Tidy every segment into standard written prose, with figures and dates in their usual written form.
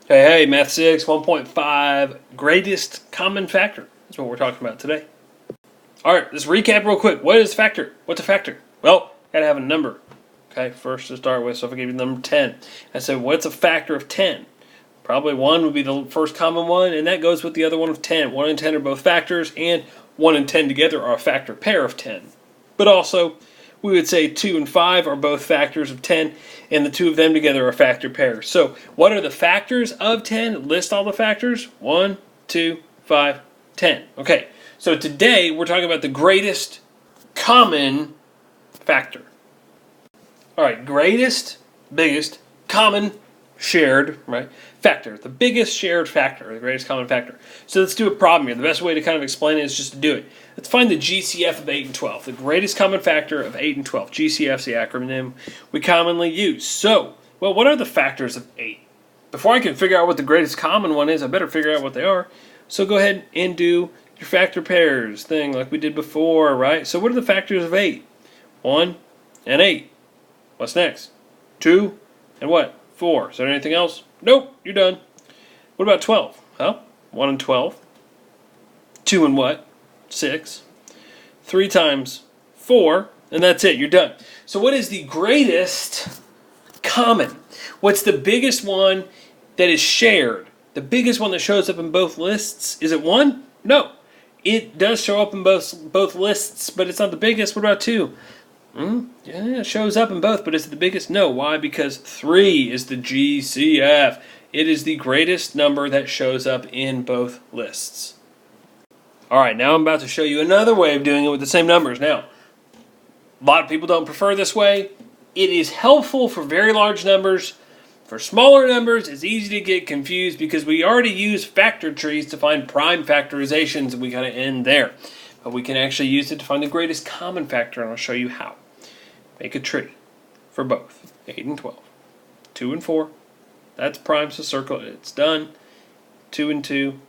Hey, Math 6, 1.5, greatest common factor. That's what we're talking about today. Alright, let's recap real quick. What is a factor? What's a factor? Well, gotta have a number. Okay, first to start with, so if I give you the number 10, I said, what's a factor of 10? Probably 1 would be the first common one, and that goes with the other one of 10. 1 and 10 are both factors, and 1 and 10 together are a factor pair of 10. But also, we would say 2 and 5 are both factors of 10, and the two of them together are a factor pair. So, what are the factors of 10? List all the factors. 1, 2, 5, 10. Okay, so today we're talking about the greatest common factor. Alright, greatest, biggest, common, shared, right, factor. The biggest shared factor, the greatest common factor. So let's do a problem here. The best way to kind of explain it is just to do it. Let's find the GCF of 8 and 12. The greatest common factor of 8 and 12. GCF is the acronym we commonly use. So, well, what are the factors of 8? Before I can figure out what the greatest common one is, I better figure out what they are. So go ahead and do your factor pairs thing like we did before, right? So what are the factors of 8? 1 and 8. What's next? 2 and what? 4. Is there anything else? Nope, you're done. What about 12? Well, 1 and 12. 2 and what? 6. 3 times 4, and that's it. You're done. So what is the greatest common? What's the biggest one that is shared? The biggest one that shows up in both lists? Is it 1? No. It does show up in both lists, but it's not the biggest. What about 2? Yeah, it shows up in both, but is it the biggest? No. Why? Because 3 is the GCF. It is the greatest number that shows up in both lists. Alright, now I'm about to show you another way of doing it with the same numbers. Now, a lot of people don't prefer this way. It is helpful for very large numbers. For smaller numbers, it's easy to get confused because we already use factor trees to find prime factorizations, and we got to end there. But we can actually use it to find the greatest common factor, and I'll show you how. Make a tree for both 8 and 12. 2 and 4. That's prime, so circle it. It's done. 2 and 2.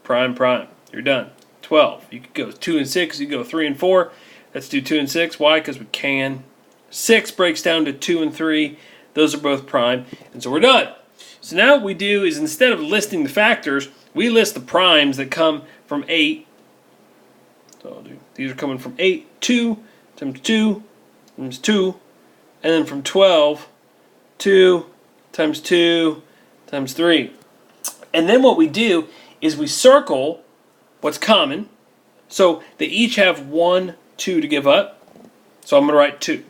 Prime, prime. You're done. 12. You could go 2 and 6. You could go 3 and 4. Let's do 2 and 6. Why? Because we can. 6 breaks down to 2 and 3. Those are both prime. And so we're done. So now what we do is instead of listing the factors, we list the primes that come from 8. So I'll do, these are coming from 8, 2 times 2 times 2, and then from 12, 2 times 2 times 3. And then what we do is we circle what's common. So they each have 1, 2 to give up. So I'm going to write 2.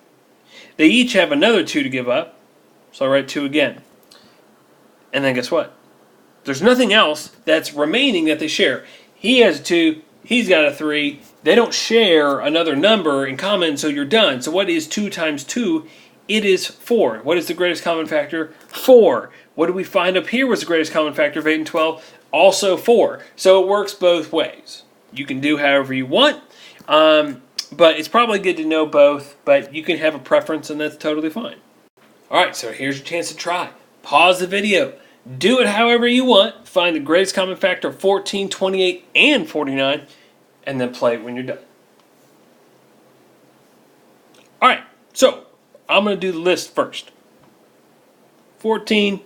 They each have another 2 to give up. So I write 2 again. And then guess what? There's nothing else that's remaining that they share. He has a 2. He's got a 3. They don't share another number in common, so you're done. So what is 2 times 2? It is 4. What is the greatest common factor? 4. What do we find up here was the greatest common factor of 8 and 12? Also 4. So it works both ways. You can do however you want, but it's probably good to know both, but you can have a preference, and that's totally fine. Alright, so here's your chance to try. Pause the video. Do it however you want. Find the greatest common factor of 14, 28, and 49, and then play it when you're done. Alright, so I'm going to do the list first. 14,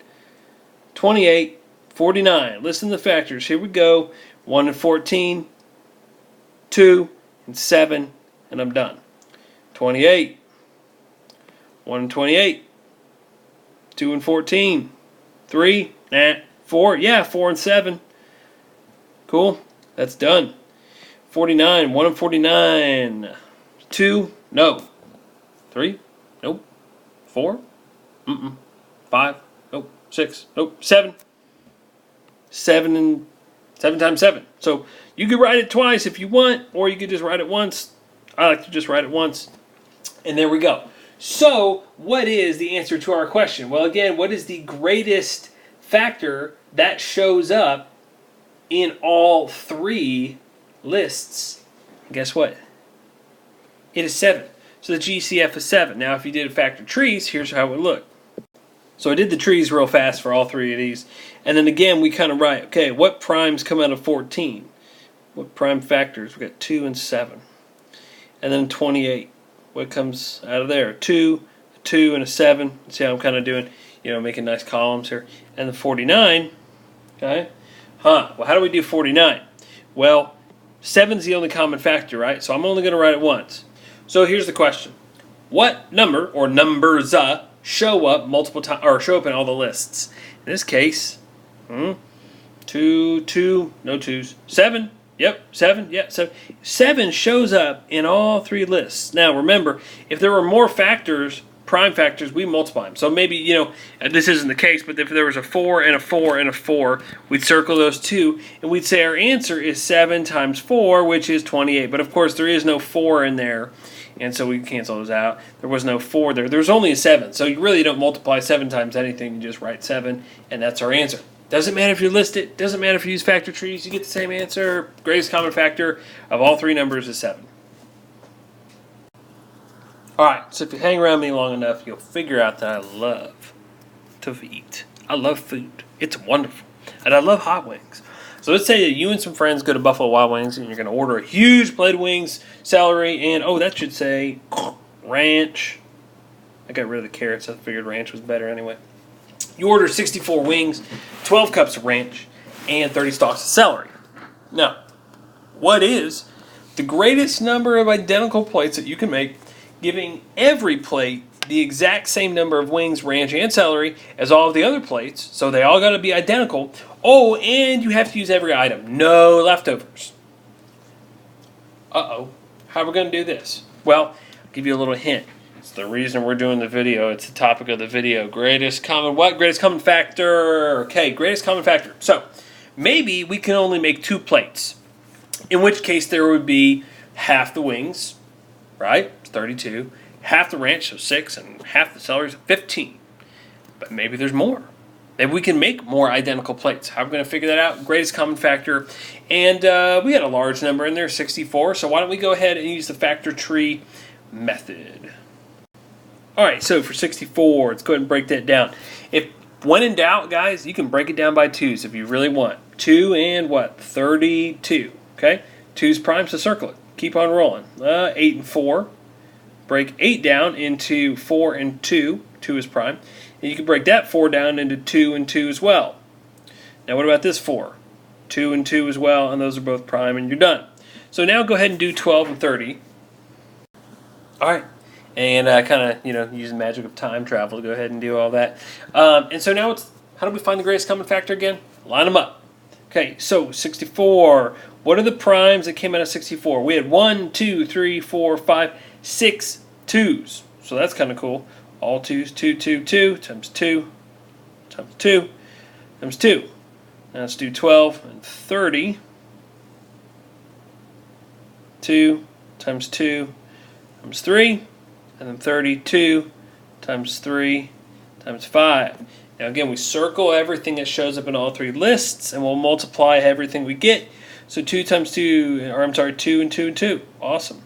28, 49. Listen to the factors. Here we go. 1 and 14, 2 and 7, and I'm done. 28, 1 and 28, 2 and 14, 3, 4, yeah, 4 and 7. Cool, that's done. 49, 1 and 49, 2, no. 3, nope. 4, 5, nope. 6, nope. 7. 7 times 7. So you could write it twice if you want, or you could just write it once. I like to just write it once. And there we go. So what is the answer to our question? Well, again, what is the greatest factor that shows up in all 3 lists? Guess what? It is 7. So the GCF is 7. Now, if you did a factor trees, here's how it would look. So I did the trees real fast for all 3 of these. And then again, we kind of write, okay, what primes come out of 14? What prime factors? We got 2 and 7. And then 28. What comes out of there? 2, a 2, and a 7. See how I'm kind of doing, making nice columns here. And the 49, Okay. Well, how do we do 49? Well, 7's the only common factor, right? So I'm only going to write it once. So here's the question. What number or numbers show up multiple times or show up in all the lists? In this case, 2, no 2s. 7. Yep, 7. Yeah, 7. 7 shows up in all 3 lists. Now, remember, if there were more factors, prime factors, we multiply them. So maybe, this isn't the case, but if there was a 4 and a 4 and a 4, we'd circle those 2, and we'd say our answer is 7 times 4, which is 28. But, of course, there is no 4 in there, and so we cancel those out. There was no 4 there. There's only a 7, so you really don't multiply 7 times anything. You just write 7, and that's our answer. Doesn't matter if you list it. Doesn't matter if you use factor trees. You get the same answer. Greatest common factor of all 3 numbers is 7. All right, so if you hang around me long enough, you'll figure out that I love to eat. I love food. It's wonderful. And I love hot wings. So let's say that you and some friends go to Buffalo Wild Wings and you're going to order a huge plate of wings, celery, and, that should say ranch. I got rid of the carrots. I figured ranch was better anyway. You order 64 wings, 12 cups of ranch, and 30 stalks of celery. Now, what is the greatest number of identical plates that you can make, giving every plate the exact same number of wings, ranch, and celery as all of the other plates, so they all got to be identical. Oh, and you have to use every item. No leftovers. Uh-oh. How are we going to do this? Well, I'll give you a little hint. It's the reason we're doing the video. It's the topic of the video. Greatest common what? Greatest common factor. Okay, greatest common factor. So, maybe we can only make 2 plates, in which case there would be half the wings, right? It's 32. Half the ranch, so 6, and half the celery, so 15. But maybe there's more. Maybe we can make more identical plates. How are we going to figure that out? Greatest common factor. And we had a large number in there, 64. So why don't we go ahead and use the factor tree method. All right, so for 64, let's go ahead and break that down. If when in doubt, guys, you can break it down by 2s if you really want. 2 and what? 32. Okay? 2's prime, so circle it. Keep on rolling. 8 and 4. Break 8 down into 4 and 2. 2 is prime. And you can break that 4 down into 2 and 2 as well. Now what about this 4? 2 and 2 as well, and those are both prime, and you're done. So now go ahead and do 12 and 30. All right. And kind of, use the magic of time travel to go ahead and do all that. And so now how do we find the greatest common factor again? Line them up. Okay, so 64. What are the primes that came out of 64? We had 1, 2, 3, 4, 5, 6 2s. So that's kind of cool. All 2s, 2, 2, 2, times 2, times 2, times 2. Now let's do 12 and 30. 2 times 2 times 3. And then 32 times 3 times 5. Now again, we circle everything that shows up in all 3 lists, and we'll multiply everything we get. So 2 times 2, or I'm sorry, 2 and 2 and 2. Awesome.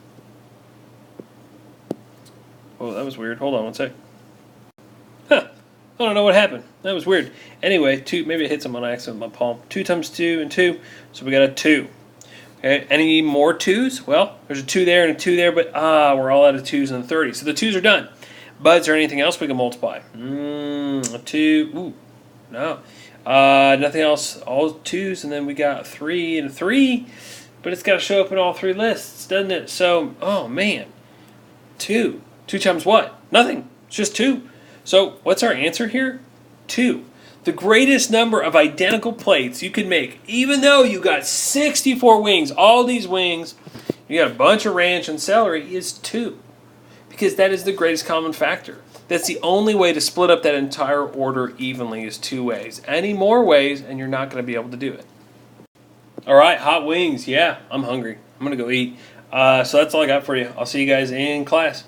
Oh, that was weird. Hold on one sec. Huh. I don't know what happened. That was weird. Anyway, 2, maybe it hit some on accident with my palm. 2 times 2 and 2, so we got a 2. Okay, any more 2s? Well, there's a 2 there and a 2 there, but we're all out of 2s and 30. So the 2s are done. But is there anything else we can multiply? A 2. Ooh, no. Nothing else. All 2s, and then we got 3 and a 3. But it's got to show up in all 3 lists, doesn't it? So, oh man. 2. 2 times what? Nothing. It's just 2. So what's our answer here? 2. The greatest number of identical plates you can make, even though you got 64 wings, all these wings, you got a bunch of ranch and celery, is 2. Because that is the greatest common factor. That's the only way to split up that entire order evenly is 2 ways. Any more ways, and you're not going to be able to do it. All right, hot wings. Yeah, I'm hungry. I'm going to go eat. So that's all I got for you. I'll see you guys in class.